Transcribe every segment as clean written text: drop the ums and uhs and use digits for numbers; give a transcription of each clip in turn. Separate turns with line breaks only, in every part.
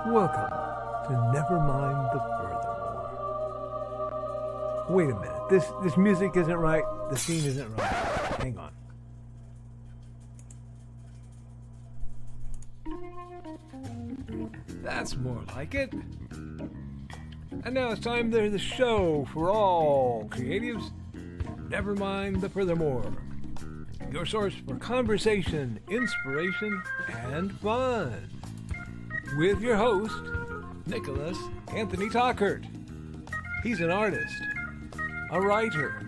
Welcome to Nevermind the Furthermore. Wait a minute. This music isn't right. The scene isn't right. Hang on. That's more like it. And now it's time for the show for all creatives. Nevermind the Furthermore. Your source for conversation, inspiration, and fun. With your host, Nicholas Anthony Tockert. He's an artist, a writer,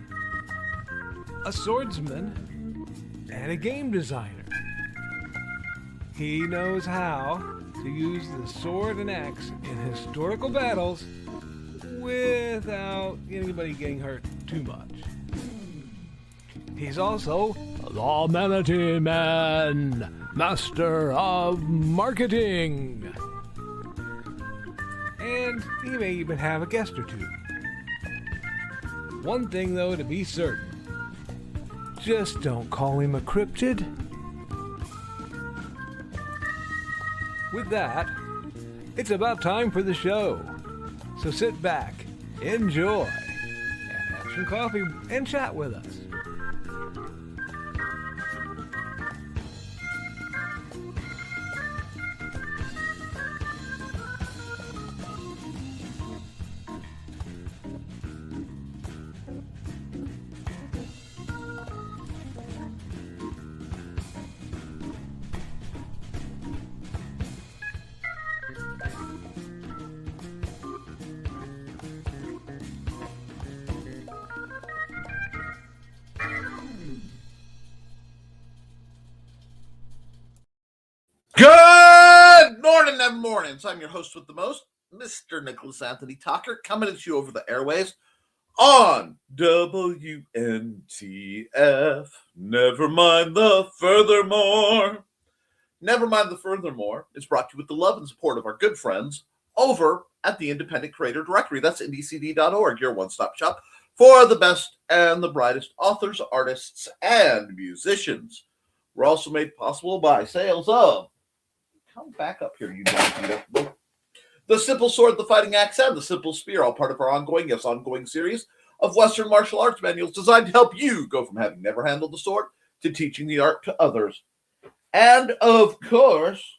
a swordsman, and a game designer. He knows how to use the sword and axe in historical battles without anybody getting hurt too much. He's also the Manatee Man, master of marketing. And he may even have a guest or two. One thing, though, to be certain. Just don't call him a cryptid. With that, it's about time for the show. So sit back, enjoy, and have some coffee and chat with us.
Good morning, Nevermornings. I'm your host with the most, Mr. Nicholas Anthony Tockert, coming at you over the airways on WNTF. Nevermind the Furthermore. Nevermind the Furthermore is brought to you with the love and support of our good friends over at the Independent Creator Directory. That's indiecd.org, your one-stop shop for the best and the brightest authors, artists, and musicians. We're also made possible by sales of come back up here, you donkey. The Simple Sword, the Fighting Axe, and the Simple Spear, all part of our ongoing series of Western martial arts manuals designed to help you go from having never handled the sword to teaching the art to others. And, of course,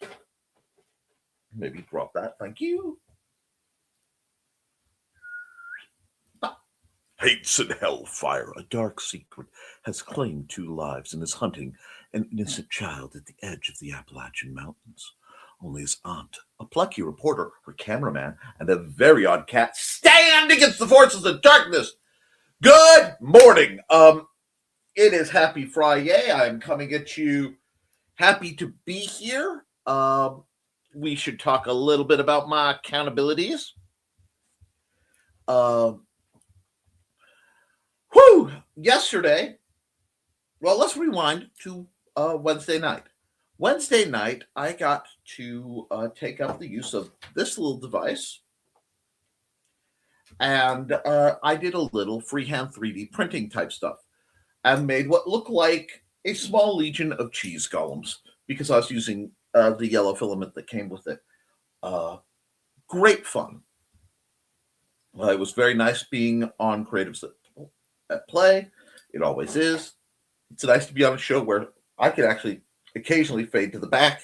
maybe drop that, thank you. Hates and hellfire, a dark secret, has claimed 2 lives and is hunting an innocent child at the edge of the Appalachian Mountains. Only his aunt, a plucky reporter, her cameraman, and a very odd cat stand against the forces of darkness. Good morning. It is Happy Friday. I'm coming at you happy to be here. We should talk a little bit about my accountabilities. Yesterday, well, let's rewind to Wednesday night. Wednesday night, I got to take up the use of this little device, and I did a little freehand 3D printing type stuff and made what looked like a small legion of cheese golems because I was using the yellow filament that came with it. Great fun. It was very nice being on Creatives at Play. It always is. It's nice to be on a show where I can actually occasionally fade to the back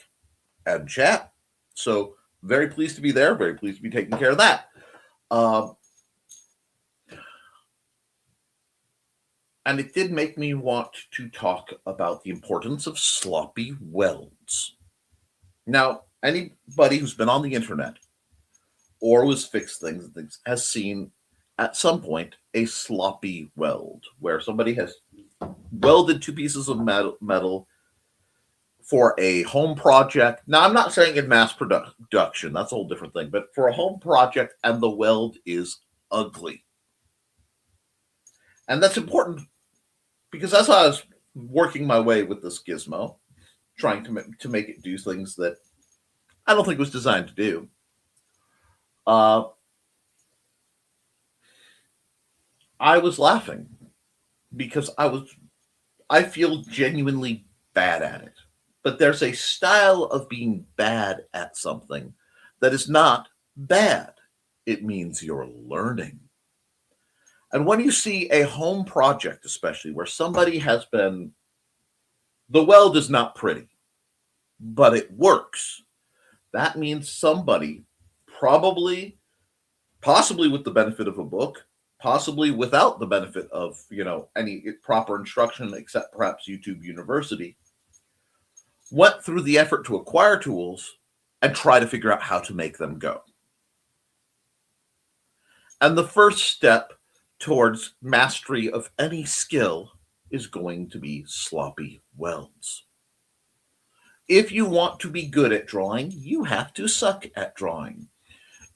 and chat. So very pleased to be there. Very pleased to be taking care of that. And it did make me want to talk about the importance of sloppy welds. Now, anybody who's been on the internet or who's fixed things has seen at some point a sloppy weld where somebody has welded 2 pieces of metal for a home project. Now, I'm not saying in mass production, that's a whole different thing, but for a home project and the weld is ugly. And that's important because as I was working my way with this gizmo, trying to make it do things that I don't think it was designed to do, I was laughing because I feel genuinely bad at it. But there's a style of being bad at something that is not bad. It means you're learning. And when you see a home project, especially where somebody has been, the weld is not pretty, but it works. That means somebody probably, possibly with the benefit of a book, possibly without the benefit of, any proper instruction except perhaps YouTube University, went through the effort to acquire tools and try to figure out how to make them go. And the first step towards mastery of any skill is going to be sloppy welds. If you want to be good at drawing, you have to suck at drawing.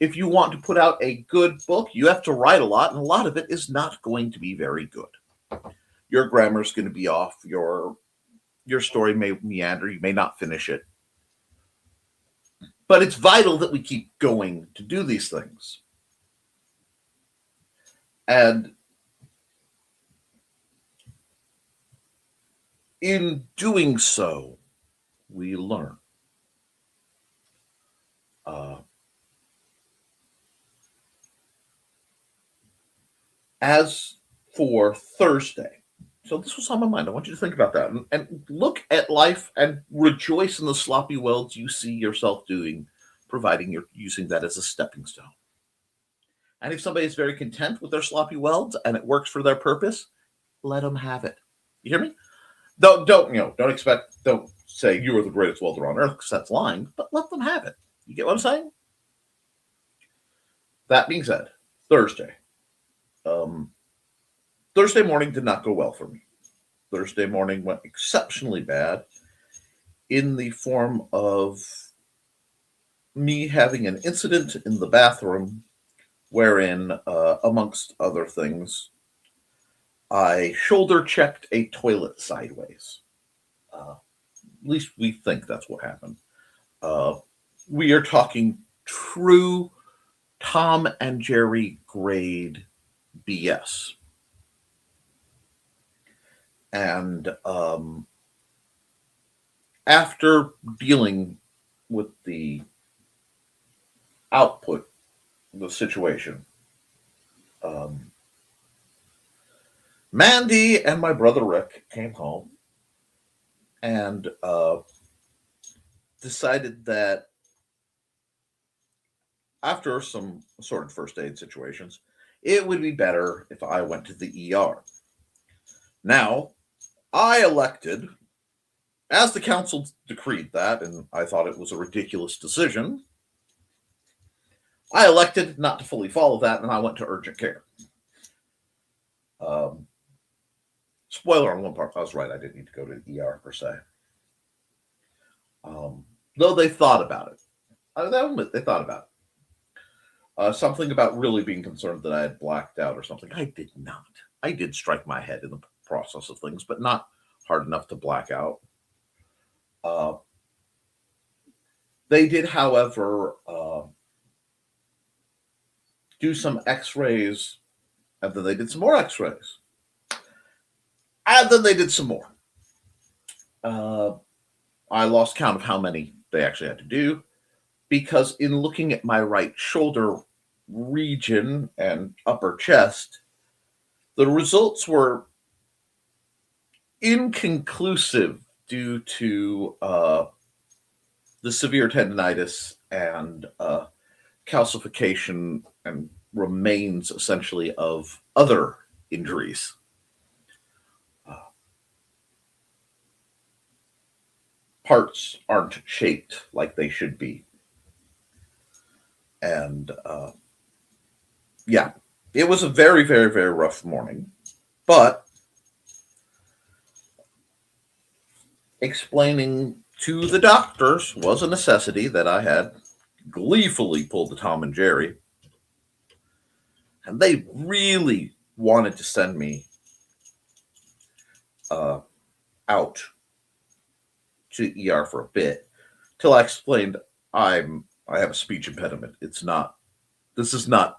If you want to put out a good book, you have to write a lot, and a lot of it is not going to be very good. Your grammar is going to be off. Your story may meander. You may not finish it. But it's vital that we keep going to do these things. And in doing so, we learn. As for Thursday, so this was on my mind. I want you to think about that and look at life and rejoice in the sloppy welds you see yourself doing, providing you're using that as a stepping stone. And if somebody is very content with their sloppy welds and it works for their purpose, let them have it. You hear me? Don't say you are the greatest welder on earth, because that's lying, but let them have it. You get what I'm saying? That being said, Thursday. Thursday morning did not go well for me. Thursday morning went exceptionally bad in the form of me having an incident in the bathroom wherein, amongst other things, I shoulder checked a toilet sideways. At least we think that's what happened. We are talking true Tom and Jerry grade BS. And after dealing with the output of the situation, Mandy and my brother Rick came home and decided that after some assorted first aid situations, it would be better if I went to the ER. Now, I elected, as the council decreed that, and I thought it was a ridiculous decision, I elected not to fully follow that, and I went to urgent care. Spoiler on one part, I was right, I didn't need to go to the ER per se. Though they thought about it. They thought about it. Something about really being concerned that I had blacked out or something. I did not. I did strike my head in the process of things, but not hard enough to black out. They did, however, do some x-rays, and then they did some more x-rays. And then they did some more. I lost count of how many they actually had to do, because in looking at my right shoulder region and upper chest, the results were inconclusive due to the severe tendinitis and calcification and remains essentially of other injuries. Parts aren't shaped like they should be. And it was a very, very, very rough morning. But explaining to the doctors was a necessity that I had gleefully pulled the Tom and Jerry. And they really wanted to send me out to ER for a bit, till I explained I have a speech impediment. This is not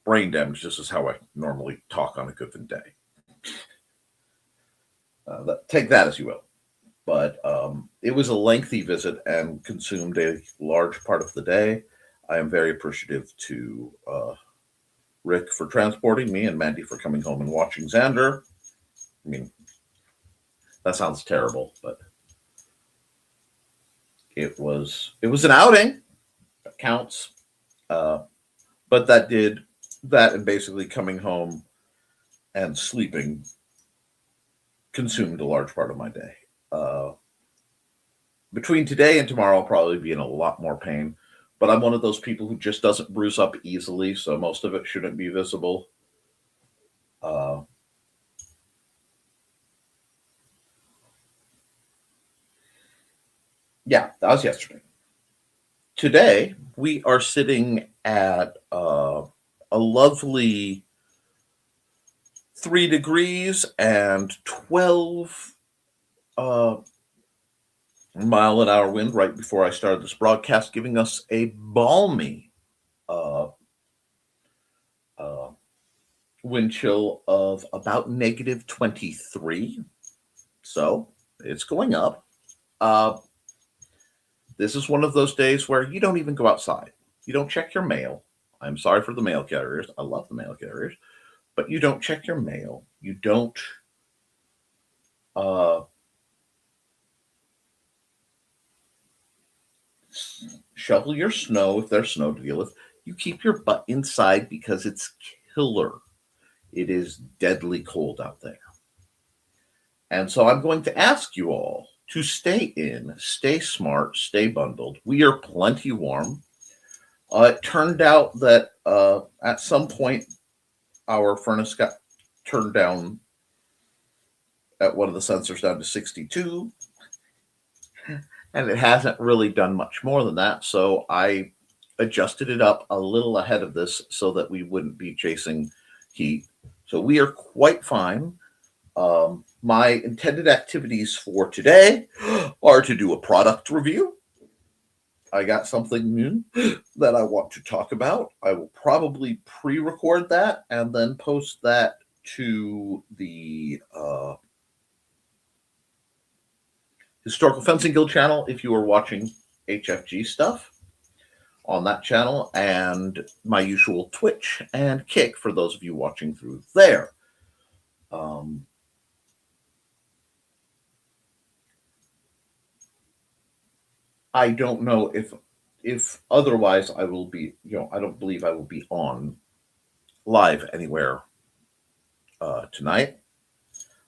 brain damage. This is how I normally talk on a given day. Take that as you will. But it was a lengthy visit and consumed a large part of the day. I am very appreciative to Rick for transporting me and Mandy for coming home and watching Xander. I mean, that sounds terrible, but it was an outing. That counts. But that and basically coming home and sleeping consumed a large part of my day. Between today and tomorrow, I'll probably be in a lot more pain. But I'm one of those people who just doesn't bruise up easily, so most of it shouldn't be visible. Yeah, that was yesterday. Today, we are sitting at a lovely 3 degrees and 12 mile an hour wind right before I started this broadcast, giving us a balmy wind chill of about negative 23. So it's going up. This is one of those days where you don't even go outside. You don't check your mail. I'm sorry for the mail carriers. I love the mail carriers. But you don't check your mail. You don't shovel your snow if there's snow to deal with. You keep your butt inside because it's killer. It is deadly cold out there. And so I'm going to ask you all to stay in, stay smart, stay bundled. We are plenty warm. It turned out that at some point our furnace got turned down at one of the sensors down to 62. And it hasn't really done much more than that. So I adjusted it up a little ahead of this so that we wouldn't be chasing heat. So we are quite fine. My intended activities for today are to do a product review. I got something new that I want to talk about. I will probably pre-record that and then post that to the Historical Fencing Guild channel if you are watching HFG stuff on that channel, and my usual Twitch and Kick for those of you watching through there. I don't know if otherwise I will be, I don't believe I will be on live anywhere tonight.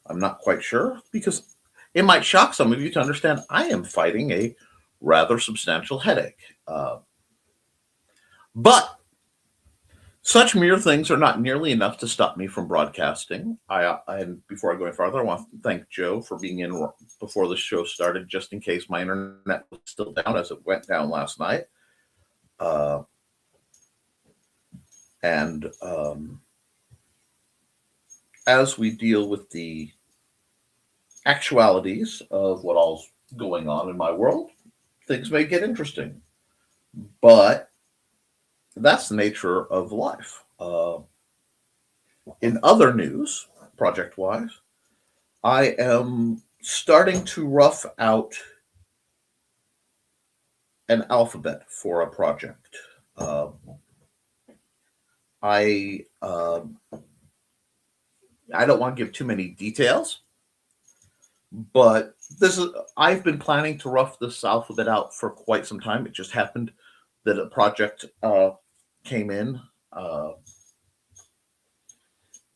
I'm not quite sure because it might shock some of you to understand I am fighting a rather substantial headache. But such mere things are not nearly enough to stop me from broadcasting. And before I go any farther, I want to thank Joe for being in before the show started, just in case my internet was still down as it went down last night. As we deal with the actualities of what all's going on in my world, things may get interesting. But that's the nature of life. In other news, project-wise, I am starting to rough out an alphabet for a project. I don't want to give too many details, but I've been planning to rough this alphabet out for quite some time. It just happened that a project came in.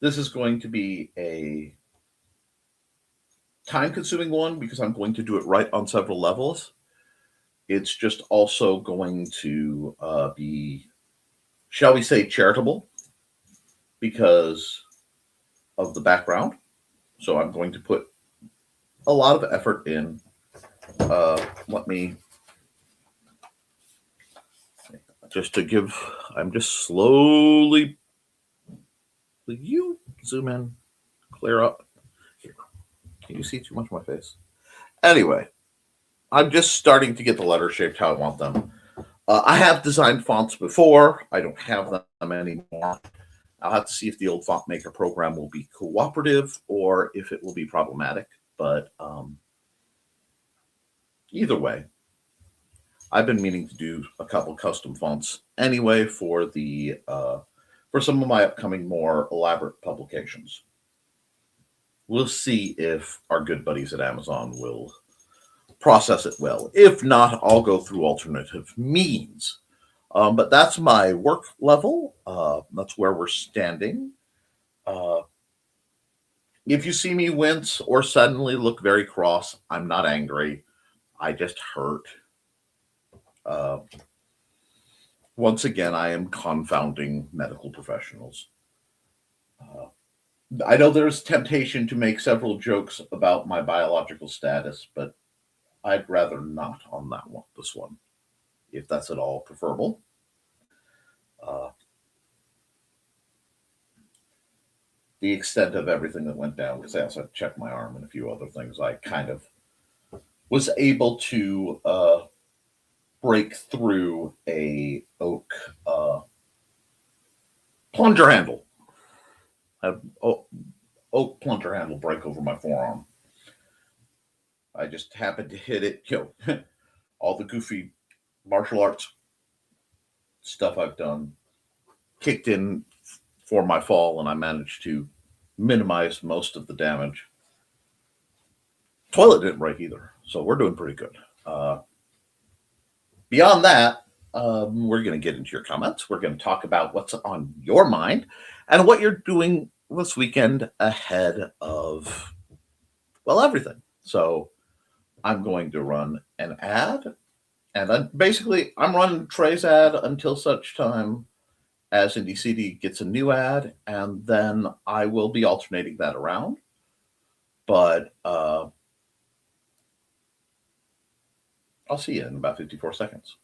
This is going to be a time-consuming one because I'm going to do it right on several levels. It's just also going to be, shall we say, charitable because of the background. So I'm going to put a lot of effort in. I'm just slowly, will you zoom in, clear up? Here. Can you see too much of my face? Anyway, I'm just starting to get the letters shaped how I want them. I have designed fonts before. I don't have them anymore. I'll have to see if the old font maker program will be cooperative or if it will be problematic. But Either way, I've been meaning to do a couple custom fonts anyway for the for some of my upcoming more elaborate publications. We'll see if our good buddies at Amazon will process it well. If not, I'll go through alternative means. But that's my work level. That's where we're standing. If you see me wince or suddenly look very cross, I'm not angry. I just hurt. Once again, I am confounding medical professionals. I know there's temptation to make several jokes about my biological status, but I'd rather not on that one. This one, if that's at all preferable. The extent of everything that went down, because I also had to check my arm and a few other things, I kind of was able to break through a oak plunger handle. Oak plunger handle break over my forearm. I just happened to hit it, all the goofy martial arts stuff I've done kicked in for my fall, and I managed to minimize most of the damage. Toilet didn't break either, so we're doing pretty good. Beyond that, we're going to get into your comments. We're going to talk about what's on your mind and what you're doing this weekend ahead of, well, everything. So I'm going to run an ad, and I'm running Trey's ad until such time as IndieCD gets a new ad, and then I will be alternating that around. But I'll see you in about 54 seconds.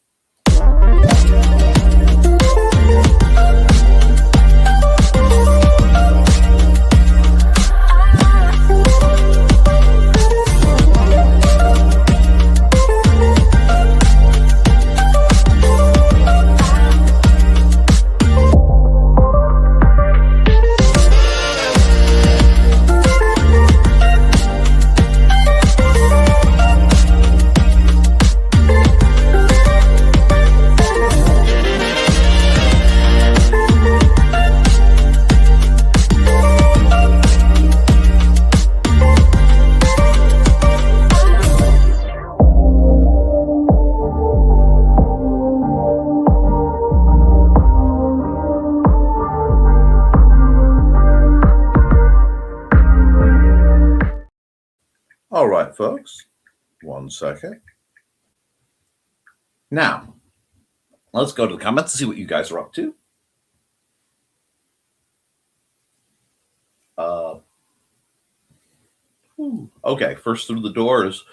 All right, folks, 1 second. Now, let's go to the comments and see what you guys are up to. Okay, first through the door is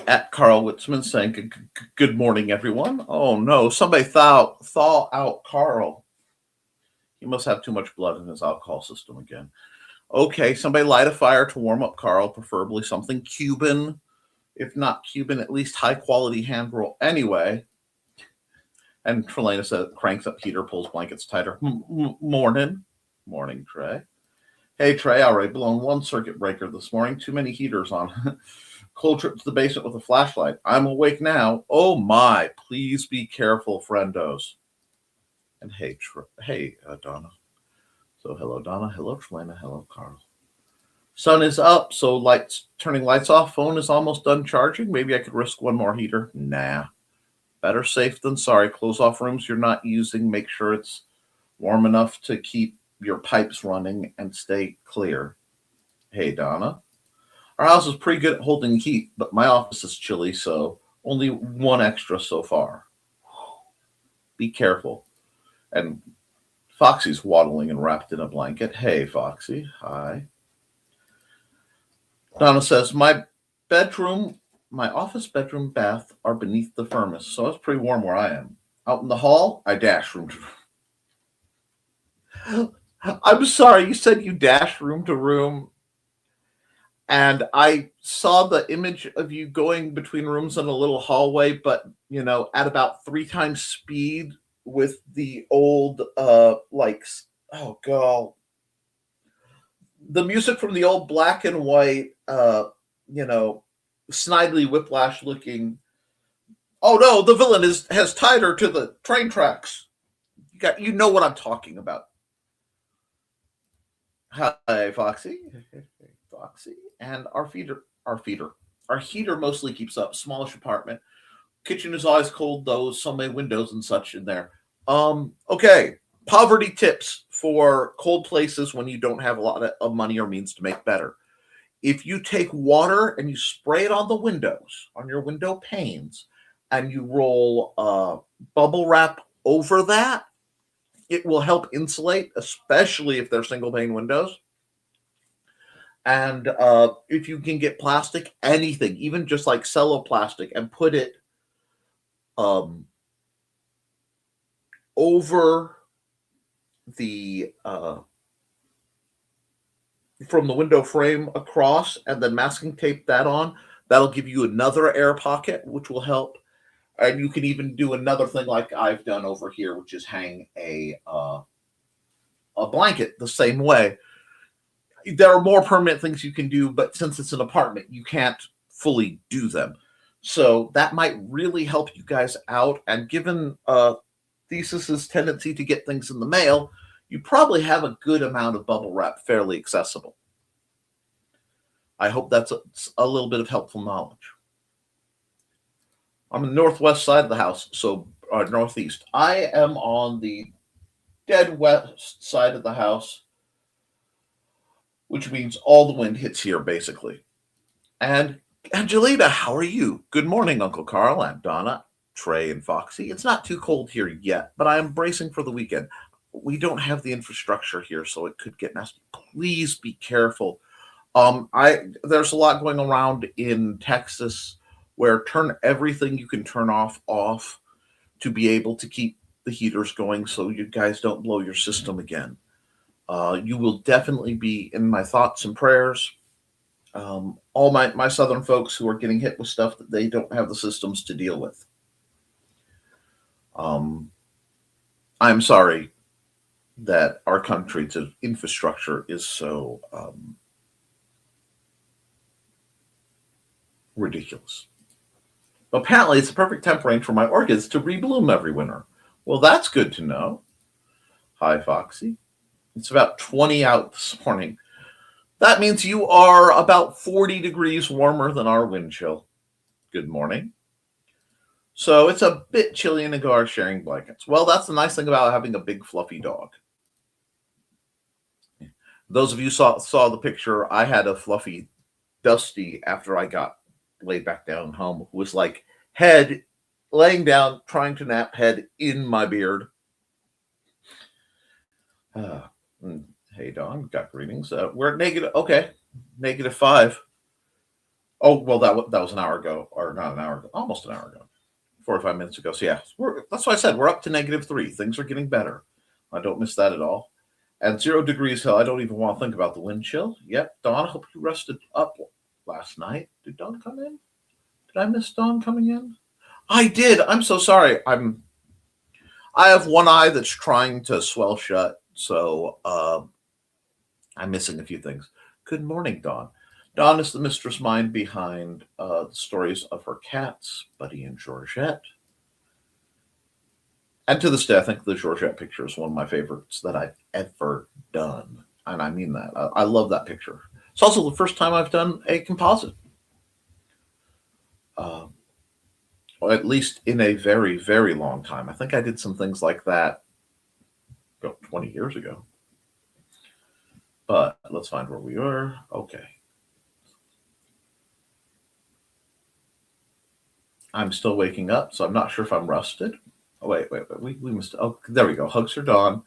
at Carl Witzman saying, good morning, everyone. Oh, no, somebody thaw out Carl. He must have too much blood in his alcohol system again. Okay, somebody light a fire to warm up Carl, preferably something Cuban. If not Cuban, at least high-quality hand roll. Anyway, and Trelena says, cranks up heater, pulls blankets tighter. Morning. Morning, Trey. Hey, Trey, I already blown one circuit breaker this morning. Too many heaters on. Cold trip to the basement with a flashlight. I'm awake now. Oh, my. Please be careful, friendos. And hey, Donna. So hello, Donna. Hello, Trelena. Hello, Carl. Sun is up, so turning lights off. Phone is almost done charging. Maybe I could risk one more heater. Nah. Better safe than sorry. Close off rooms you're not using. Make sure it's warm enough to keep your pipes running and stay clear. Hey, Donna. Our house is pretty good at holding heat, but my office is chilly, so only one extra so far. Be careful. And Foxy's waddling and wrapped in a blanket. Hey, Foxy. Hi. Donna says, my office bedroom, bath are beneath the furnace, so it's pretty warm where I am. Out in the hall, I dash room to room. I'm sorry, you said you dash room to room, and I saw the image of you going between rooms in a little hallway, but, at about 3 times speed with the old, oh, God. The music from the old black and white, Snidely Whiplash looking. Oh no, the villain has tied her to the train tracks. You know what I'm talking about. Hi, Foxy. Foxy. And our heater mostly keeps up. Smallish apartment. Kitchen is always cold though, so many windows and such in there. Okay. Poverty tips for cold places when you don't have a lot of money or means to make better. If you take water and you spray it on the windows, on your window panes, and you roll bubble wrap over that, it will help insulate, especially if they're single pane windows. And if you can get plastic, anything, even just like celloplastic, and put it over the from the window frame across, and then masking tape that on, that'll give you another air pocket, which will help. And you can even do another thing like I've done over here, which is hang a blanket the same way. There are more permanent things you can do, but since it's an apartment, you can't fully do them. So that might really help you guys out. And given Thesis's tendency to get things in the mail, you probably have a good amount of bubble wrap fairly accessible. I hope that's a little bit of helpful knowledge. I'm on the northwest side of the house, so northeast. I am on the dead west side of the house, which means all the wind hits here, basically. And Angelina, how are you? Good morning, Uncle Carl and Donna, Trey, and Foxy. It's not too cold here yet, but I am bracing for the weekend. We don't have the infrastructure here, so it could get nasty. Please be careful. There's a lot going around in Texas where turn everything you can turn off to be able to keep the heaters going so you guys don't blow your system again. You will definitely be in my thoughts and prayers. All my southern folks who are getting hit with stuff that they don't have the systems to deal with. I'm sorry that our country's infrastructure is so ridiculous. Apparently, it's a perfect temp range for my orchids to rebloom every winter. Well, that's good to know. Hi, Foxy. It's about 20 out this morning. That means you are about 40 degrees warmer than our wind chill. Good morning. So it's a bit chilly in Agar sharing blankets. Well, that's the nice thing about having a big fluffy dog. Those of you saw the picture, I had a fluffy Dusty after I got laid back down home, who was like head laying down, trying to nap, head in my beard. Hey, Don, got greetings. We're at -5. Oh, well, that was an hour ago, or not an hour ago, almost an hour ago, 45 minutes ago. So yeah, that's why I said we're up to -3. Things are getting better. I don't miss that at all. And 0 degrees, hell, I don't even want to think about the wind chill. Yep, Don, I hope you rested up last night. Did Don come in? Did I miss Don coming in? I did. I'm so sorry. I have one eye that's trying to swell shut, so I'm missing a few things. Good morning, Dawn. Dawn is the mistress mind behind the stories of her cats, Buddy and Georgette. And to this day, I think the Georgette picture is one of my favorites that I've ever done. And I mean that. I love that picture. It's also the first time I've done a composite. Or at least in a very, very long time. I think I did some things like that 20 years ago. But let's find where we were. Okay. I'm still waking up, so I'm not sure if I'm rusted. Oh, wait. We must. Oh, there we go. Hugs for Dawn.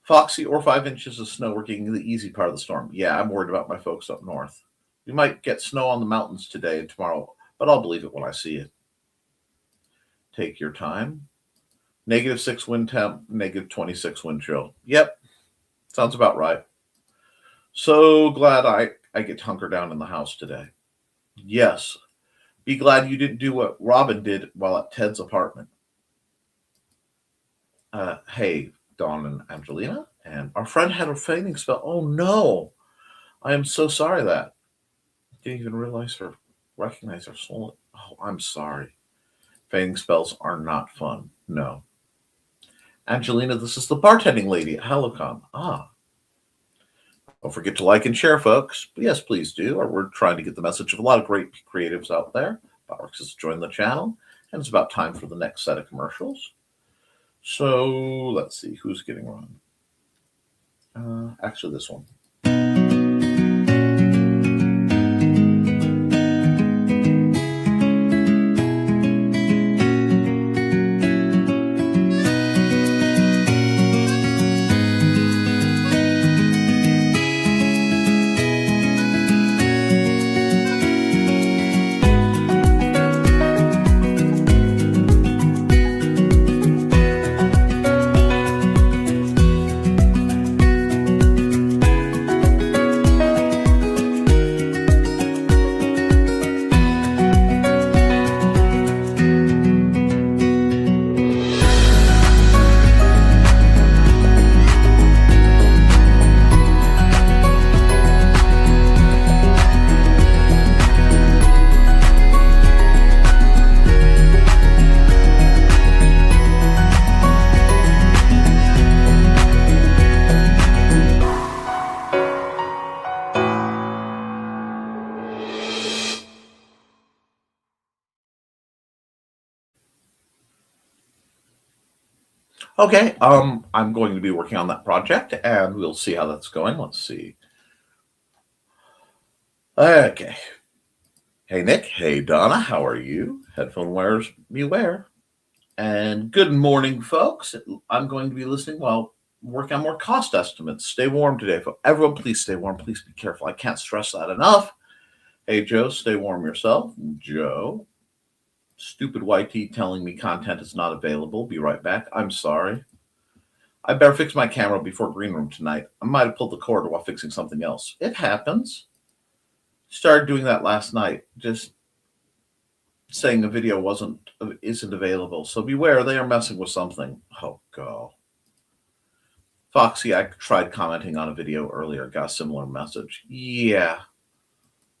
Foxy or 5 inches of snow. We're getting the easy part of the storm. Yeah, I'm worried about my folks up north. We might get snow on the mountains today and tomorrow, but I'll believe it when I see it. Take your time. -6 wind temp, -26 wind chill. Yep. Sounds about right. So glad I get to hunker down in the house today. Yes. Be glad you didn't do what Robin did while at Ted's apartment. Hey, Dawn and Angelina. And our friend had a fainting spell. Oh, no. I am so sorry that. Didn't even realize her Recognize our soul. Oh, I'm sorry. Fading spells are not fun. No. Angelina, this is the bartending lady at Helicon. Ah. Don't forget to like and share, folks. But yes, please do. Or we're trying to get the message of a lot of great creatives out there. Bowers has joined the channel, and it's about time for the next set of commercials. So let's see who's getting run. Actually, this one. Okay, I'm going to be working on that project, and we'll see how that's going. Let's see. Okay. Hey, Nick. Hey, Donna. How are you? Headphone wearers beware. And good morning, folks. I'm going to be listening while working on more cost estimates. Stay warm today. Everyone, please stay warm. Please be careful. I can't stress that enough. Hey, Joe, stay warm yourself. Joe. Stupid YT telling me content is not available. Be right back. I'm sorry. I better fix my camera before Green Room tonight. I might have pulled the cord while fixing something else. It happens. Started doing that last night. Just saying the video isn't available. So beware, they are messing with something. Oh, God. Foxy, I tried commenting on a video earlier. Got a similar message. Yeah.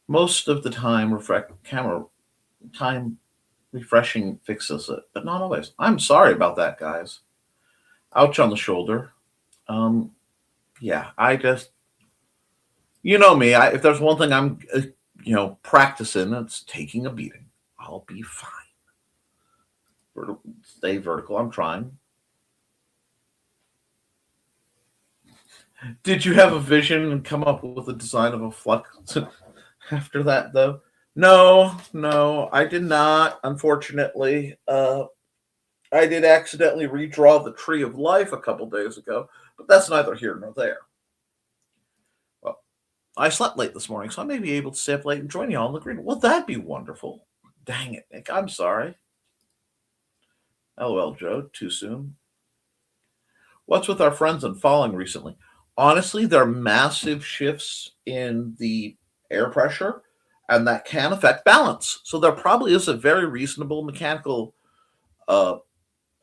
Most of the time, camera time refreshing fixes it, but not always. I'm sorry about that, guys. Ouch on the shoulder. Yeah, I just, you know me. If there's one thing I'm, practicing, it's taking a beating. I'll be fine. Stay vertical. I'm trying. Did you have a vision and come up with a design of a flux after that, though? No, I did not, unfortunately. I did accidentally redraw the Tree of Life a couple days ago, but that's neither here nor there. Well, I slept late this morning, so I may be able to stay up late and join you all in the green. Well, that'd be wonderful. Dang it, Nick. I'm sorry. LOL, Joe. Too soon. What's with our friends and falling recently? Honestly, there are massive shifts in the air pressure, and that can affect balance. So there probably is a very reasonable mechanical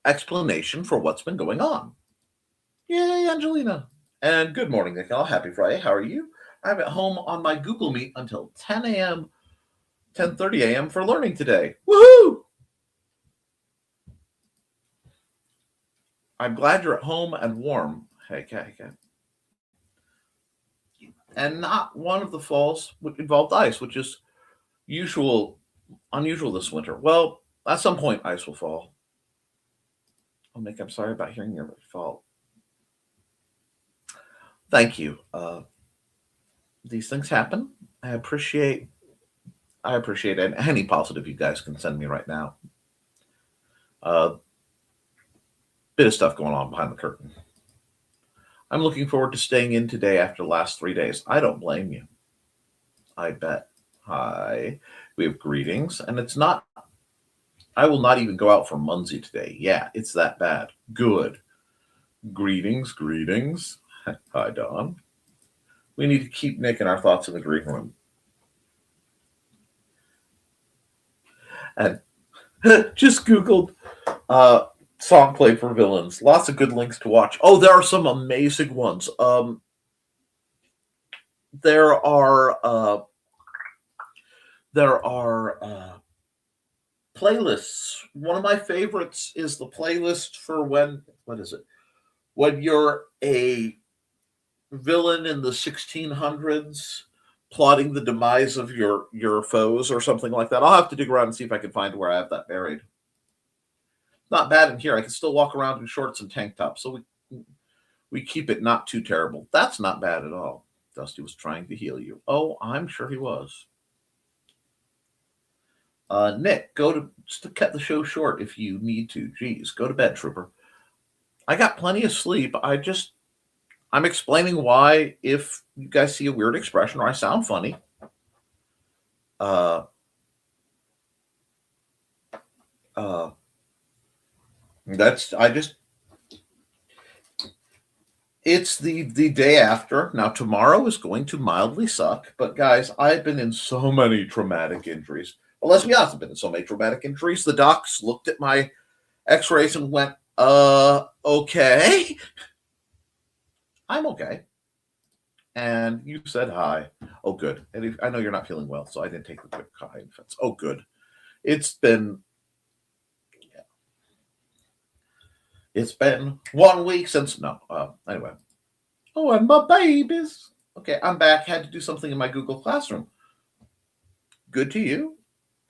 explanation for what's been going on. Yay, Angelina. And good morning, Nicole. Happy Friday. How are you? I'm at home on my Google Meet until 10 a.m., 10:30 a.m. for learning today. Woohoo! I'm glad you're at home and warm. Hey. And not one of the falls involved ice, which is unusual this winter. Well, at some point, ice will fall. Oh, Nick, I'm sorry about hearing your fault. Thank you. These things happen. I appreciate any positive you guys can send me right now. Bit of stuff going on behind the curtain. I'm looking forward to staying in today after the last 3 days. I don't blame you. I bet. Hi. We have greetings, and it's not. I will not even go out for Munzie today. Yeah, it's that bad. Good. Greetings. Hi, Don. We need to keep Nick in our thoughts in the green room. And just Googled song played for villains. Lots of good links to watch. Oh, there are some amazing ones. There are There are playlists. One of my favorites is the playlist for what is it? When you're a villain in the 1600s plotting the demise of your foes or something like that. I'll have to dig around and see if I can find where I have that buried. Not bad in here. I can still walk around in shorts and tank tops, so we keep it not too terrible. That's not bad at all. Dusty was trying to heal you. Oh, I'm sure he was. Nick, just to cut the show short if you need to. Geez, go to bed, trooper. I got plenty of sleep. I'm explaining why if you guys see a weird expression or I sound funny, it's the day after. Now tomorrow is going to mildly suck, but guys, I've been in so many traumatic injuries. Well, let's be honest, I've been in so many traumatic injuries. The docs looked at my x-rays and went, okay. I'm okay. And you said hi. Oh, good. And I know you're not feeling well, so I didn't take the quick hi offense. Oh, good. It's been 1 week since, anyway. Oh, and my babies. Okay, I'm back. Had to do something in my Google Classroom. Good to you.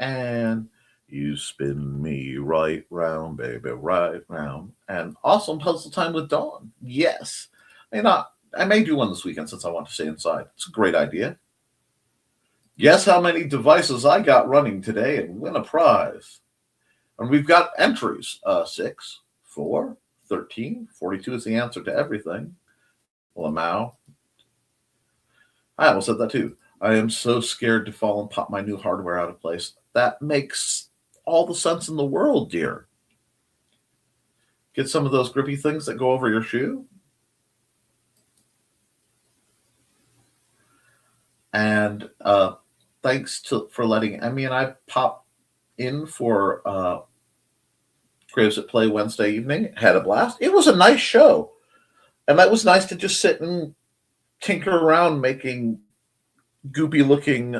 And you spin me right round, baby, right round. And awesome puzzle time with Dawn. Yes. I may do one this weekend since I want to stay inside. It's a great idea. Guess how many devices I got running today and win a prize. And we've got entries. 6, 4, 13, 42 is the answer to everything. Lamau. I almost said that too. I am so scared to fall and pop my new hardware out of place. That makes all the sense in the world, dear. Get some of those grippy things that go over your shoe. And thanks for letting Emmy and I pop in for Craves at Play Wednesday evening. Had a blast. It was a nice show. And that was nice to just sit and tinker around making goopy looking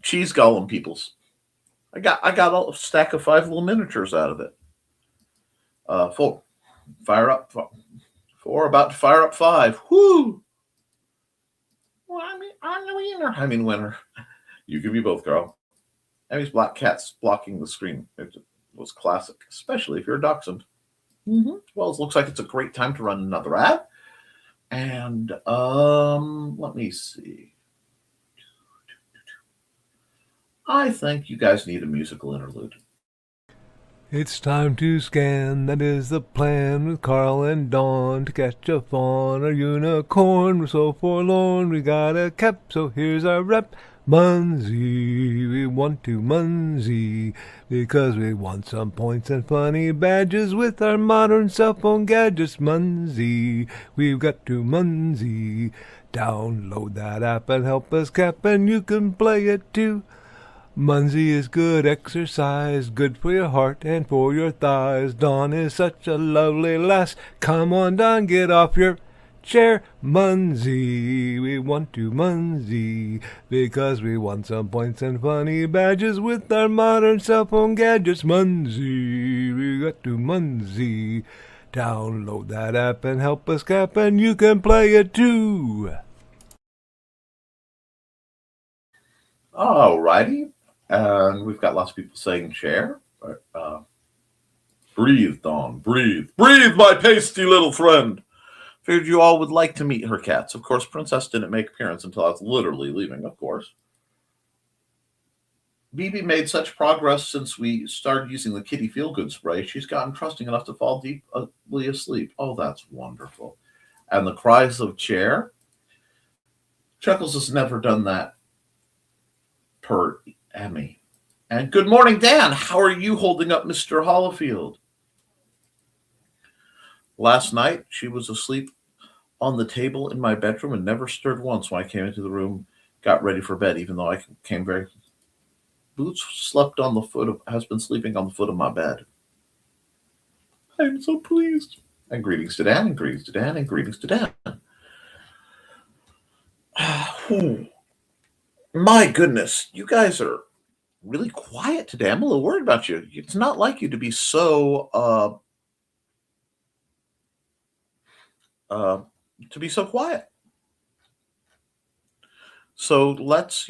cheese golem peoples. I got a stack of 5 little miniatures out of it. 4. Fire up 4, about to fire up 5. Whoo! Well, I'm the winner. You can be both, girl. Emmy's black cat's blocking the screen. It was classic, especially if you're a dachshund. Mm-hmm. Well, it looks like it's a great time to run another ad. And let me see. I think you guys need a musical interlude.
It's time to scan, that is the plan, with Carl and Dawn to catch a fawn or unicorn. We're so forlorn, we got a cap, so here's our rep. Munsey, we want to Munsey, because we want some points and funny badges with our modern cell phone gadgets. Munsey, we've got to Munsey. Download that app and help us cap, and you can play it too. Munsey is good exercise, good for your heart and for your thighs. Dawn is such a lovely lass. Come on, Dawn, get off your chair. Munsey, we want to Munsey, because we want some points and funny badges with our modern cell phone gadgets. Munsey, we got to Munsey. Download that app and help us cap, and you can play it too.
Alrighty. And we've got lots of people saying share. Breathe, Dawn, breathe. Breathe, my pasty little friend. Figured you all would like to meet her cats. Of course, Princess didn't make appearance until I was literally leaving, of course. BB made such progress since we started using the kitty feel-good spray. She's gotten trusting enough to fall deeply asleep. Oh, that's wonderful. And the cries of chair. Chuckles has never done that per Emmy. And good morning, Dan. How are you holding up, Mr. Hollifield? Last night, she was asleep on the table in my bedroom and never stirred once when I came into the room, got ready for bed, even though I came very... Boots has been sleeping on the foot of my bed. I'm so pleased. And greetings to Dan, and greetings to Dan, and greetings to Dan. My goodness, you guys are really quiet today. I'm a little worried about you. It's not like you to be so quiet. So let's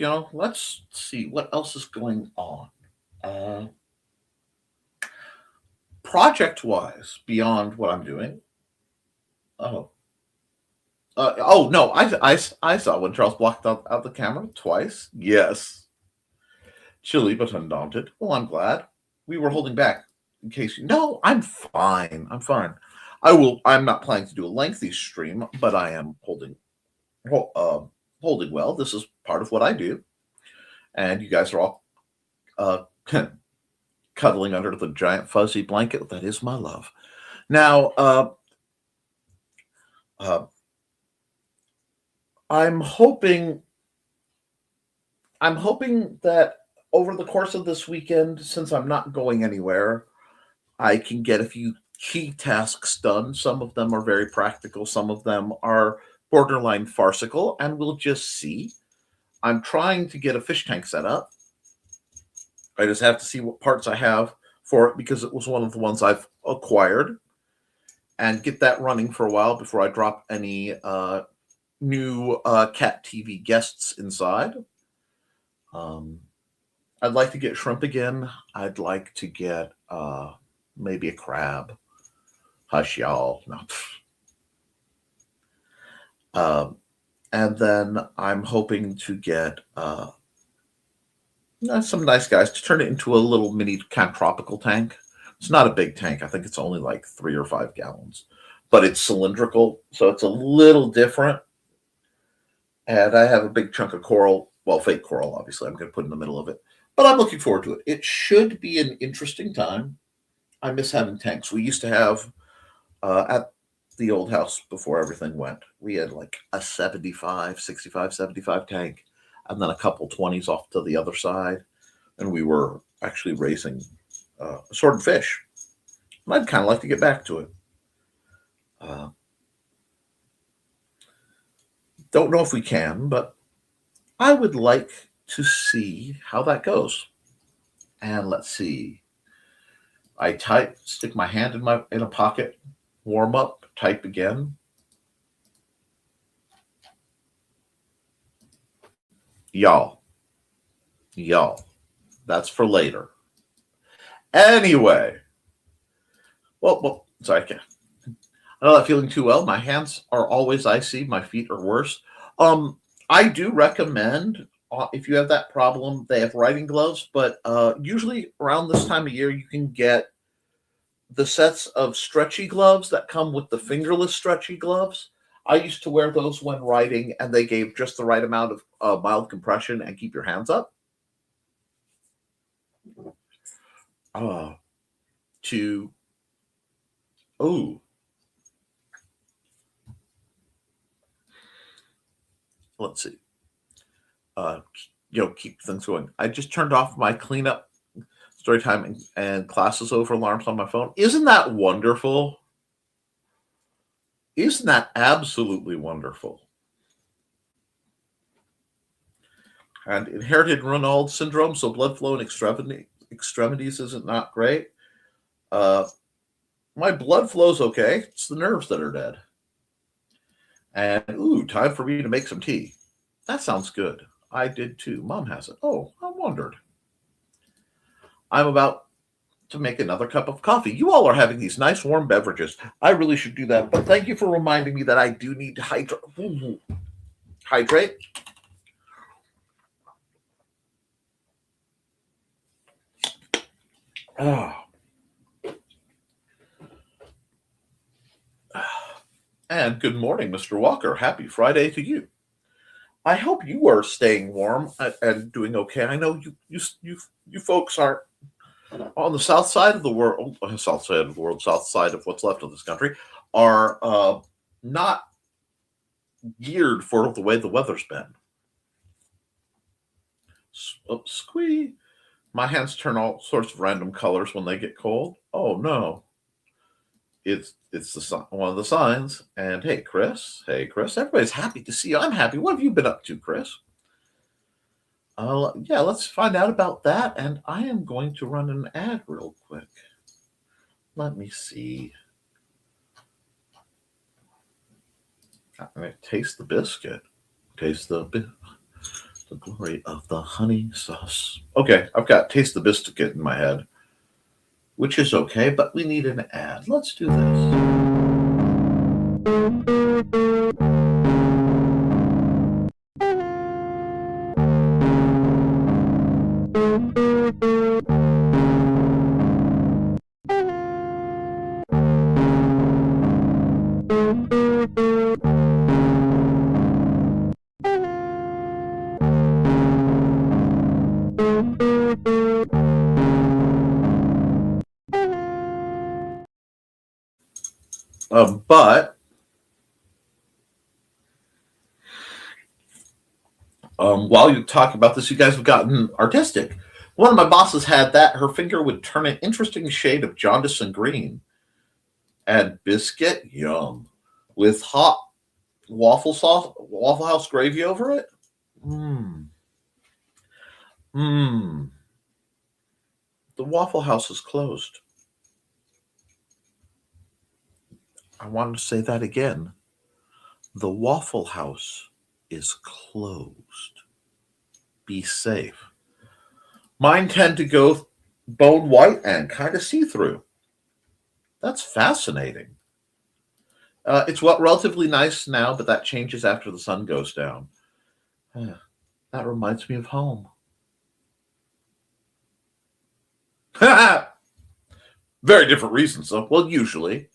see what else is going on. Uh, Project wise, beyond what I'm doing. Oh, oh no, I saw when Charles blocked out the camera twice. Yes, chilly but undaunted. Well, I'm glad. We were holding back in case you. No, I'm fine. I'm fine. I will. I'm not planning to do a lengthy stream, but I am holding well. This is part of what I do, and you guys are all uh, cuddling under the giant fuzzy blanket that is my love. Now, uh, I'm hoping that over the course of this weekend, since I'm not going anywhere, I can get a few key tasks done. Some of them are very practical, some of them are borderline farcical, and we'll just see. I'm trying to get a fish tank set up. I just have to see what parts I have for it because it was one of the ones I've acquired, and get that running for a while before I drop any new cat TV guests inside. I'd like to get shrimp again. I'd like to get maybe a crab. Hush, y'all. No. And then I'm hoping to get some nice guys to turn it into a little mini kind of tropical tank. It's not a big tank. I think it's only like 3 or 5 gallons, but it's cylindrical, so it's a little different. And I have a big chunk of coral, well, fake coral, obviously, I'm going to put in the middle of it. But I'm looking forward to it. It should be an interesting time. I miss having tanks. We used to have, at the old house before everything went, we had like a 65, 75 tank, and then a couple 20s off to the other side. And we were actually raising assorted fish. And I'd kind of like to get back to it. Don't know if we can, but I would like to see how that goes. And let's see. I type, stick my hand in a pocket, warm up, type again. Y'all, that's for later. Anyway, well, sorry, I can't. I'm not feeling too well. My hands are always icy. My feet are worse. I do recommend, if you have that problem, they have riding gloves, but usually around this time of year, you can get the sets of stretchy gloves that come with the fingerless stretchy gloves. I used to wear those when riding, and they gave just the right amount of mild compression and keep your hands up. Let's see. Keep things going. I just turned off my cleanup story time and classes over alarms on my phone. Isn't that wonderful? Isn't that absolutely wonderful? And inherited Raynaud syndrome, so blood flow in extremities isn't not great. My blood flow's okay. It's the nerves that are dead. And time for me to make some tea. That sounds good. I did too. Mom has it. Oh, I wondered. I'm about to make another cup of coffee. You all are having these nice warm beverages. I really should do that. But thank you for reminding me that I do need to hydrate. And good morning, Mr. Walker. Happy Friday to you. I hope you are staying warm and doing okay. I know you folks are on the south side of the world, south side of what's left of this country, are not geared for the way the weather's been. Squee. My hands turn all sorts of random colors when they get cold. Oh no. It's one of the signs. And hey, Chris. Everybody's happy to see you. I'm happy. What have you been up to, Chris? Yeah, let's find out about that. And I am going to run an ad real quick. Let me see. I'm going to taste the biscuit. Taste the glory of the honey sauce. Okay, I've got taste the biscuit in my head, which is okay, but we need an ad. Let's do this. But while you talk about this, you guys have gotten artistic. One of my bosses had that. Her finger would turn an interesting shade of jaundice and green. Add biscuit, yum, with hot waffle sauce, Waffle House gravy over it. Mmm. Mmm. The Waffle House is closed. I wanted to say that again. The Waffle House is closed. Be safe. Mine tend to go bone white and kind of see-through. That's fascinating. It's relatively nice now, but that changes after the sun goes down. That reminds me of home. Very different reasons, though. Well, usually.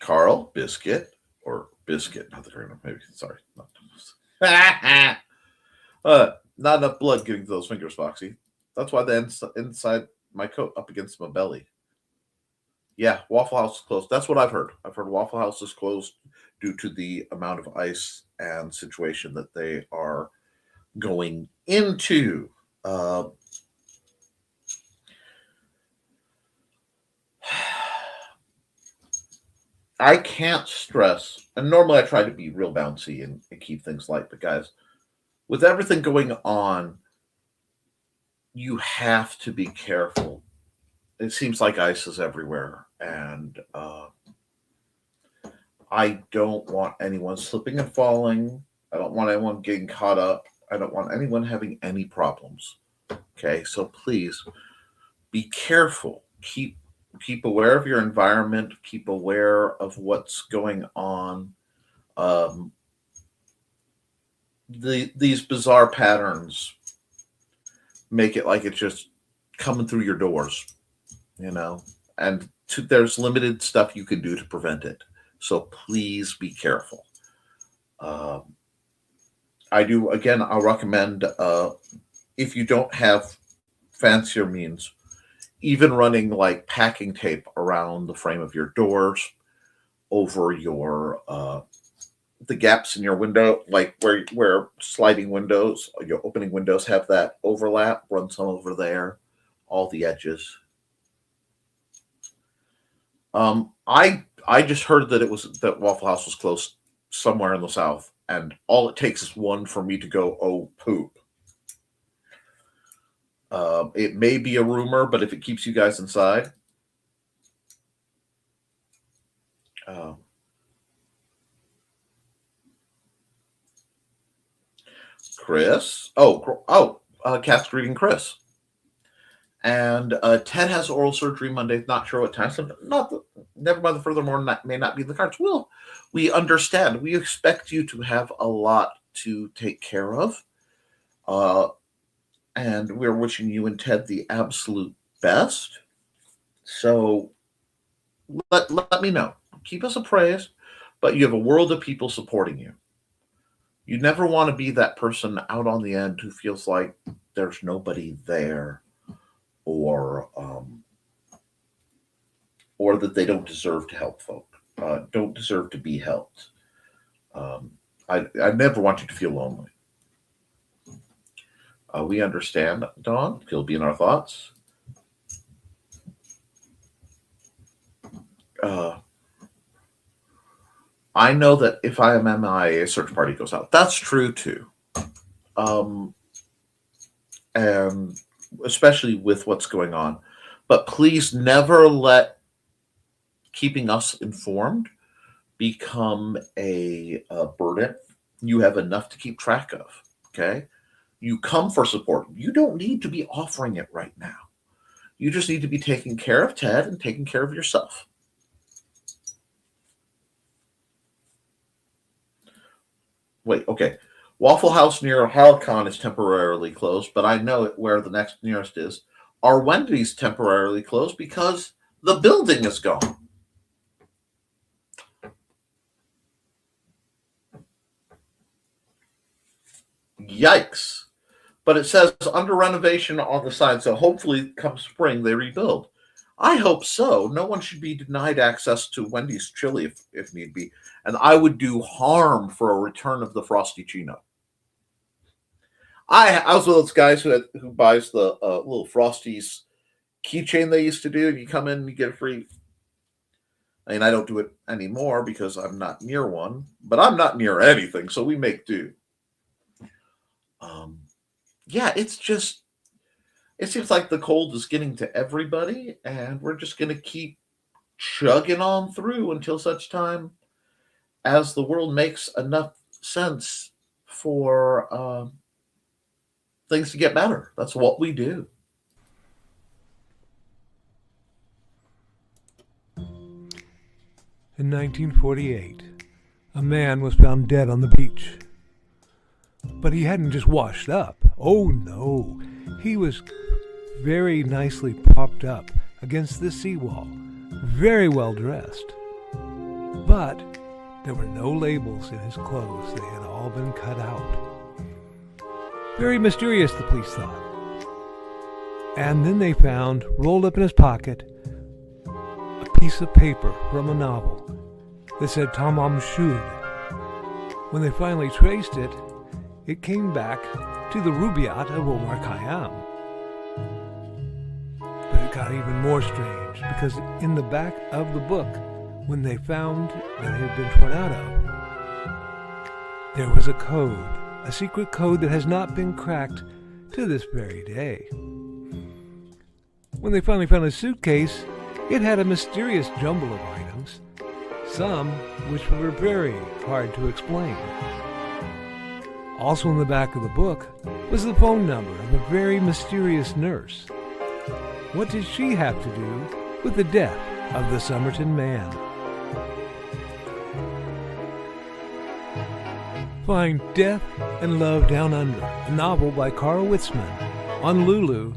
Carl, biscuit, or biscuit, not the grammar, maybe. Sorry. Not enough blood getting to those fingers, Foxy. That's why the inside my coat up against my belly. Yeah, Waffle House is closed. That's what I've heard. I've heard Waffle House is closed due to the amount of ice and situation that they are going into. I can't stress, and normally I try to be real bouncy and keep things light, but guys, with everything going on, you have to be careful. It seems like ice is everywhere, and I don't want anyone slipping and falling. I don't want anyone getting caught up. I don't want anyone having any problems. Okay, so please be careful. Keep aware of your environment. Keep aware of what's going on. These bizarre patterns make it like it's just coming through your doors, and there's limited stuff you can do to prevent it. So please be careful. I'll recommend if you don't have fancier means, even running like packing tape around the frame of your doors, over your the gaps in your window, like where sliding windows, your opening windows have that overlap. Run some over there, all the edges. I just heard that Waffle House was closed somewhere in the South, and all it takes is one for me to go, oh poop. It may be a rumor, but if it keeps you guys inside, Chris. Cat's greeting Chris. And Ted has oral surgery Monday. Not sure what time. So Nevermind the Furthermore may not be in the cards. We understand. We expect you to have a lot to take care of. And we're wishing you and Ted the absolute best. So let me know. Keep us appraised, but you have a world of people supporting you. You never want to be that person out on the end who feels like there's nobody there, or that they don't deserve to help folk, don't deserve to be helped. I never want you to feel lonely. We understand, Dawn. He'll be in our thoughts. I know that if I am MIA, a search party goes out. That's true too. and especially with what's going on. But please never let keeping us informed become a burden. You have enough to keep track of. Okay. You come for support. You don't need to be offering it right now. You just need to be taking care of Ted and taking care of yourself. Wait, okay. Waffle House near Halcon is temporarily closed, but I know where the next nearest is. Are Wendy's temporarily closed because the building is gone? Yikes. But it says under renovation on the side, so hopefully come spring they rebuild. I hope so. No one should be denied access to Wendy's chili if need be. And I would do harm for a return of the Frosty Chino. I was one of those guys who buys the little Frosties keychain they used to do, and you come in and you get a free. I mean, I don't do it anymore because I'm not near one, but I'm not near anything, so we make do. Yeah, it seems like the cold is getting to everybody, and we're just going to keep chugging on through until such time as the world makes enough sense for things to get better. That's what we do.
In 1948, a man was found dead on the beach. But he hadn't just washed up. Oh no, he was very nicely propped up against the seawall, very well dressed. But there were no labels in his clothes. They had all been cut out. Very mysterious, the police thought. And then they found, rolled up in his pocket, a piece of paper from a novel that said Tamam Shud. When they finally traced it, it came back to the Rubaiyat of Omar Khayyam. But it got even more strange, because in the back of the book, when they found that it had been torn out of, there was a code, a secret code that has not been cracked to this very day. When they finally found a suitcase, it had a mysterious jumble of items, some which were very hard to explain. Also in the back of the book was the phone number of a very mysterious nurse. What did she have to do with the death of the Somerton man? Find Death and Love Down Under, a novel by Carl Witzman, on Lulu.com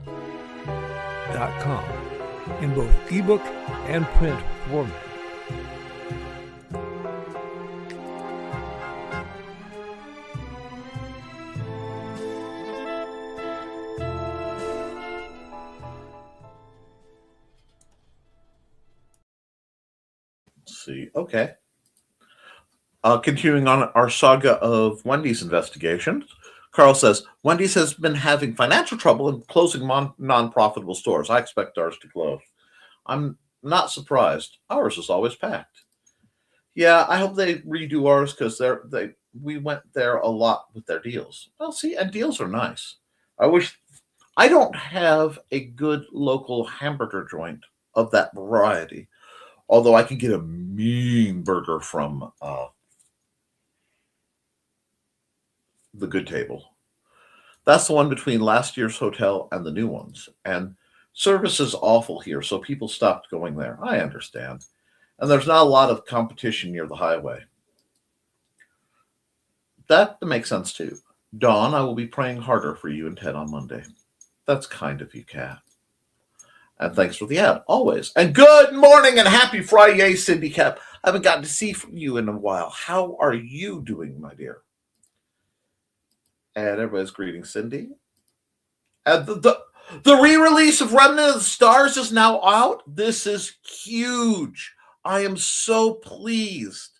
in both ebook and print format.
See, okay. Continuing on our saga of Wendy's investigations, Carl says, Wendy's has been having financial trouble and closing non-profitable stores. I expect ours to close. I'm not surprised. Ours is always packed. Yeah, I hope they redo ours because we went there a lot with their deals. Well, see, and deals are nice. I don't have a good local hamburger joint of that variety, although I can get a mean burger from the Good Table. That's the one between last year's hotel and the new ones. And service is awful here, so people stopped going there. I understand. And there's not a lot of competition near the highway. That makes sense too. Dawn, I will be praying harder for you and Ted on Monday. That's kind of you, Kat. And thanks for the ad, always. And good morning and happy Friday, Cindy Koepp. I haven't gotten to see from you in a while. How are you doing, my dear? And everybody's greeting Cindy. And the re-release of Remnant of the Stars is now out. This is huge. I am so pleased.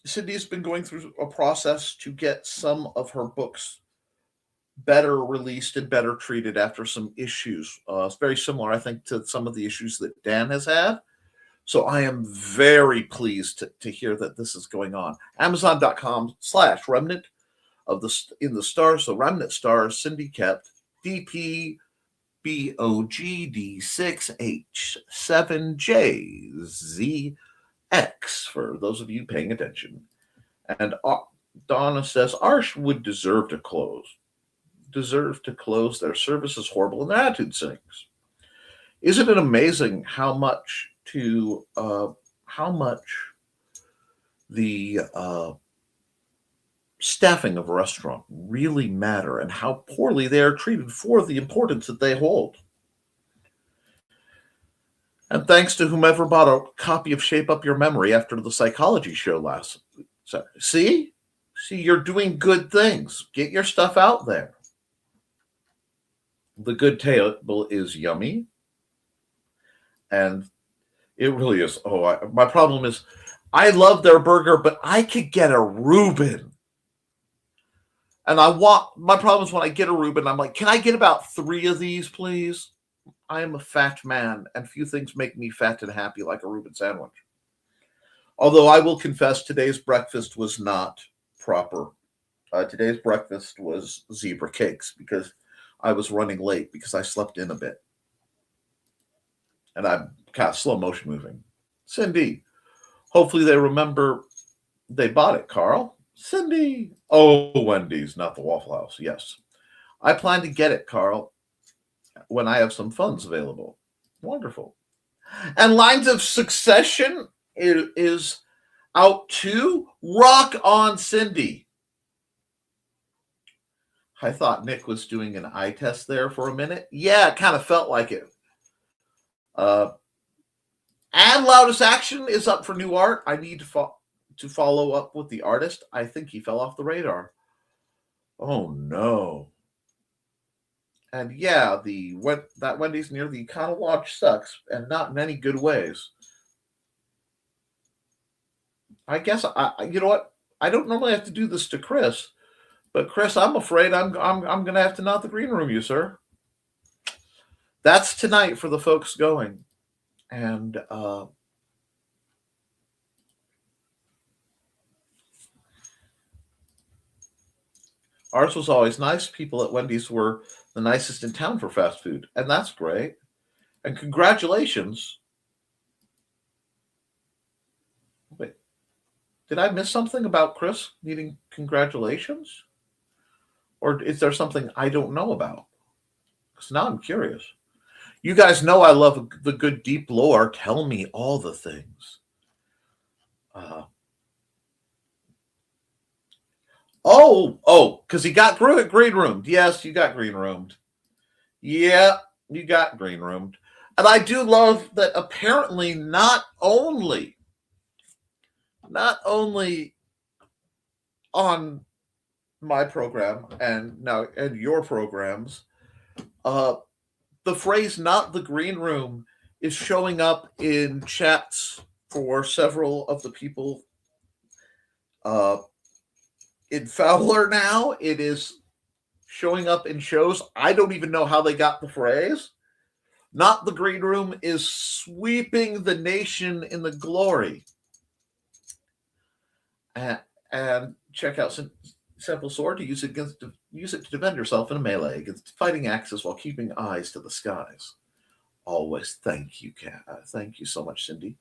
Cindy's been going through a process to get some of her books better released and better treated after some issues. It's very similar, I think, to some of the issues that Dan has had. So I am very pleased to hear that this is going on. Amazon.com/Remnant. in the stars, so remnant stars, Cindy Koepp, DP BOGD6H7JZX, for those of you paying attention. And Donna says, Arsh would deserve to close. Their service is horrible and their attitude sinks. Isn't it amazing how much the staffing of a restaurant really matter and how poorly they are treated for the importance that they hold? And thanks to whomever bought a copy of Shape Up Your Memory after the psychology show last. So, see, you're doing good things. Get your stuff out there. The Good Table is yummy. And it really is. My problem is I love their burger, but I could get a Reuben. And my problem is when I get a Reuben, I'm like, can I get about 3 of these, please? I am a fat man, and few things make me fat and happy like a Reuben sandwich. Although I will confess, today's breakfast was not proper. Today's breakfast was zebra cakes because I was running late because I slept in a bit. And I'm kind of slow motion moving. Cindy, hopefully they remember they bought it, Carl. Cindy. Oh, Wendy's, not the Waffle House. Yes. I plan to get it, Carl, when I have some funds available. Wonderful. And Lines of Succession is out too. Rock on, Cindy. I thought Nick was doing an eye test there for a minute. Yeah, it kind of felt like it. And Loudest Action is up for new art. I need to follow up with the artist. I think he fell off the radar. Oh, no. And yeah, that Wendy's near the Econo Lodge sucks, and not in any good ways. I guess you know what? I don't normally have to do this to Chris, but Chris, I'm afraid I'm going to have to not the green room you, sir. That's tonight for the folks going, and ours was always nice. People at Wendy's were the nicest in town for fast food, and that's great. And congratulations. Wait, did I miss something about Chris needing congratulations? Or is there something I don't know about? Because now I'm curious. You guys know I love the good deep lore. Tell me all the things. Because he got green roomed. Yes, you got green roomed. Yeah, you got green roomed. And I do love that apparently not only on my program and your programs, the phrase "not the green room" is showing up in chats for several of the people in Fowler now. It is showing up in shows. I don't even know how they got the phrase. Not the green room is sweeping the nation in the glory. And check out Simple Sword to use it to defend yourself in a melee against fighting axes while keeping eyes to the skies. Always thank you, Kat. Thank you so much, Cindy.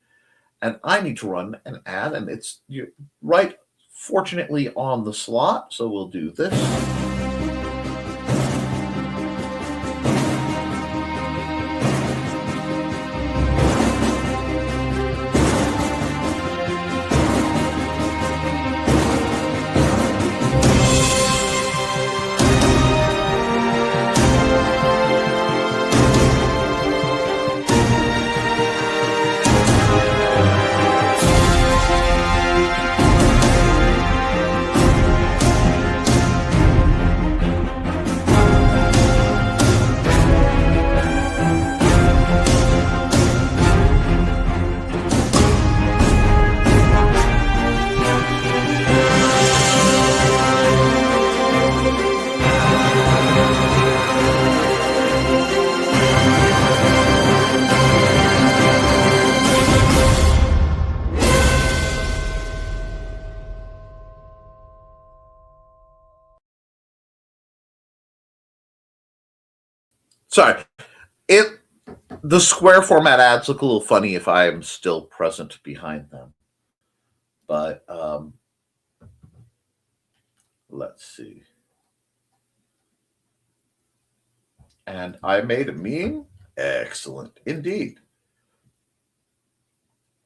And I need to run an ad, and you're right, fortunately, on the slot. So we'll do this. Sorry. The square format ads look a little funny if I am still present behind them. But let's see. And I made a meme? Excellent. Indeed.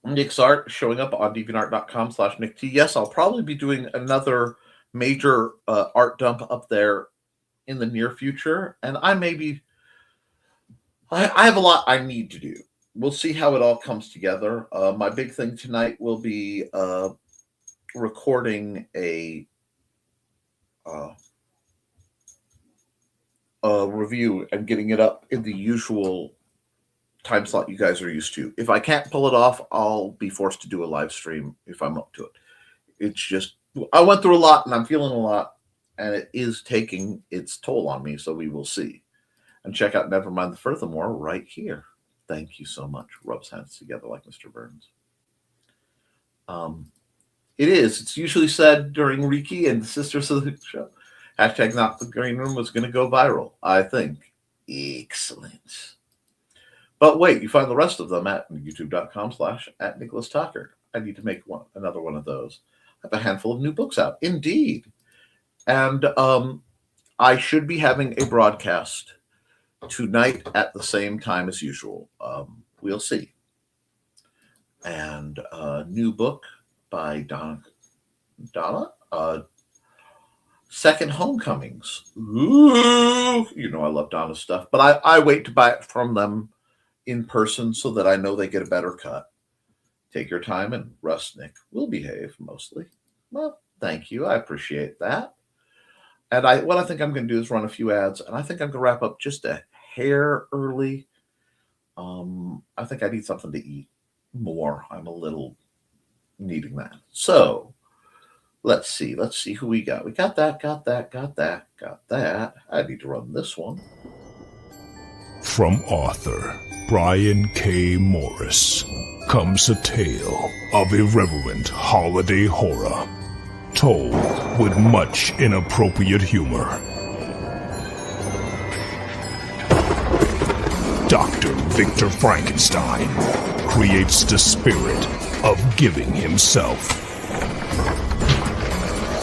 Nick's art showing up on deviantart.com/Nick T. Yes, I'll probably be doing another major art dump up there in the near future. And I have a lot I need to do. We'll see how it all comes together. My big thing tonight will be recording a review and getting it up in the usual time slot you guys are used to. If I can't pull it off, I'll be forced to do a live stream if I'm up to it. It's just, I went through a lot and I'm feeling a lot, and it is taking its toll on me, so we will see. And check out Nevermind the Furthermore right here. Thank you so much. Rubs hands together like Mr. Burns. It's usually said during Reiki and the Sisters of the Show. Hashtag not the green room was going to go viral, I think. Excellent. But wait, you find the rest of them at youtube.com/@Nicholas Tockert. I need to make another one of those. I have a handful of new books out. Indeed. And I should be having a broadcast tonight at the same time as usual. We'll see. And a new book by Donna, Second Homecomings. Ooh, you know I love Donna's stuff, but I wait to buy it from them in person so that I know they get a better cut. Take your time, and Russ Nick will behave mostly. Well, thank you. I appreciate that. And what I think I'm going to do is run a few ads, and I think I'm going to wrap up just a hair early. I think I need something to eat more. I'm a little needing that. So let's see who we got. We got that. I need to run this one.
From author Brian K. Morris comes a tale of irreverent holiday horror, told with much inappropriate humor. Dr. Victor Frankenstein creates the spirit of giving himself.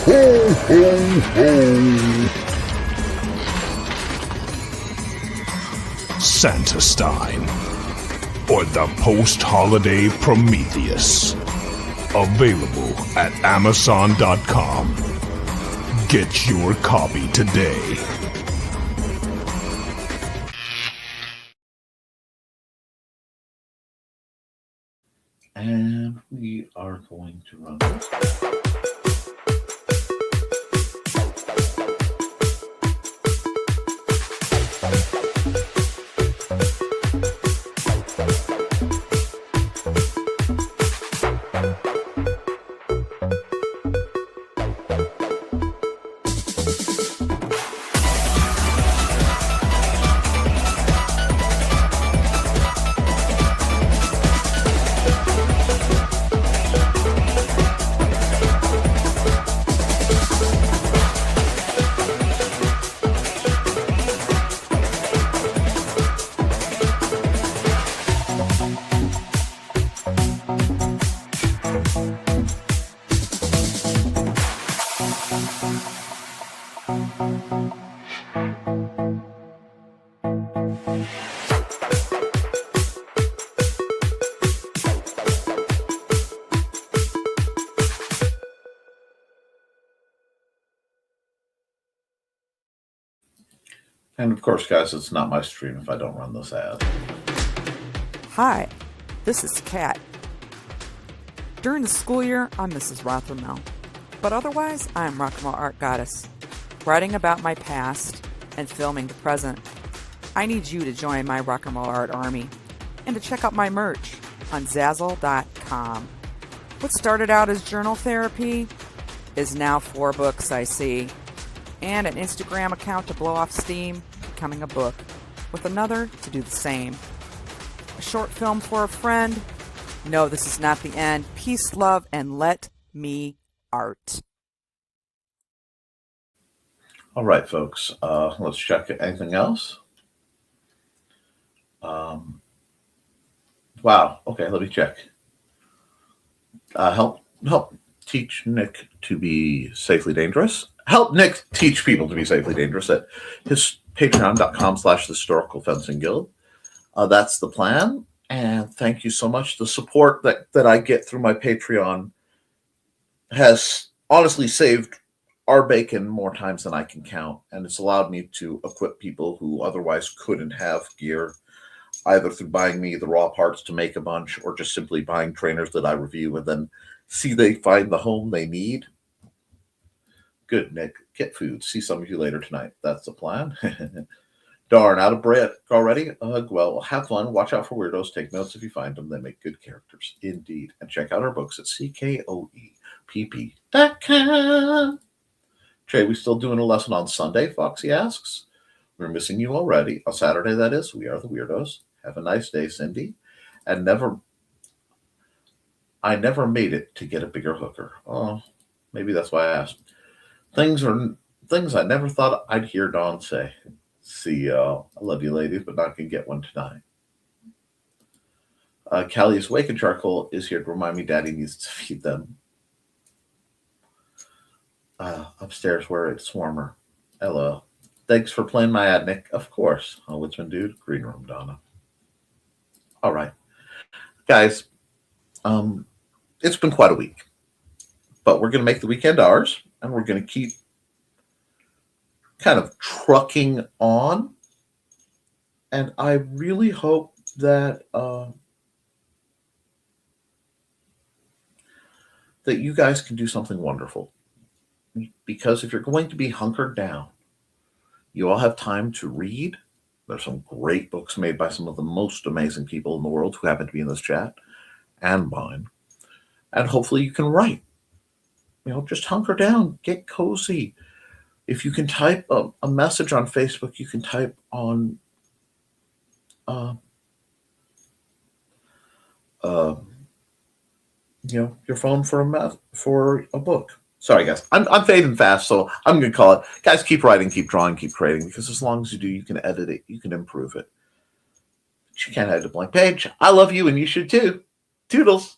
Ho, ho, ho. Santastein, or the post-holiday Prometheus. Available at Amazon.com. Get your copy today.
And we are going to run this. And of course, guys, it's not my stream if I don't run this ad.
Hi, this is Kat. During the school year, I'm Mrs. Rothermel, but otherwise, I'm Rock and Roll Art Goddess, writing about my past and filming the present. I need you to join my Rock and Roll Art army and to check out my merch on Zazzle.com. What started out as journal therapy is now 4 books, I see, and an Instagram account to blow off steam, becoming a book, with another to do the same. A short film for a friend. No, this is not the end. Peace, love, and let me art.
All right, folks. Let's check anything else. Wow. Okay, let me check. Help teach Nick to be safely dangerous. Help Nick teach people to be safely dangerous at his patreon.com/historical fencing guild. That's the plan. And thank you so much. The support that I get through my Patreon has honestly saved our bacon more times than I can count. And it's allowed me to equip people who otherwise couldn't have gear, either through buying me the raw parts to make a bunch or just simply buying trainers that I review and then see they find the home they need. Good, Nick. Get food. See some of you later tonight. That's the plan. Darn, out of bread already? Well, have fun. Watch out for weirdos. Take notes if you find them. They make good characters. Indeed. And check out our books at CKOEPP.com. Trey, we still doing a lesson on Sunday? Foxy asks. We're missing you already. On Saturday, that is. We are the weirdos. Have a nice day, Cindy. And I never made it to get a bigger hooker. Oh, maybe that's why I asked. Things I never thought I'd hear Dawn say. See y'all. I love you, ladies, but not gonna get one tonight. Callie's Wake and Charcoal is here to remind me Daddy needs to feed them. Upstairs where it's warmer. Hello. Thanks for playing my ad, Nick. Of course. Woodsman Dude. Green Room, Donna. All right. Guys, it's been quite a week. But we're going to make the weekend ours, and we're going to keep kind of trucking on. And I really hope that that you guys can do something wonderful. Because if you're going to be hunkered down, you all have time to read. There's some great books made by some of the most amazing people in the world who happen to be in this chat and mine. And hopefully you can write. Just hunker down, get cozy. If you can type a message on Facebook, you can type on your phone for a book. Sorry, guys. I'm fading fast, so I'm going to call it. Guys, keep writing, keep drawing, keep creating, because as long as you do, you can edit it, you can improve it. But you can't edit a blank page. I love you, and you should too. Toodles.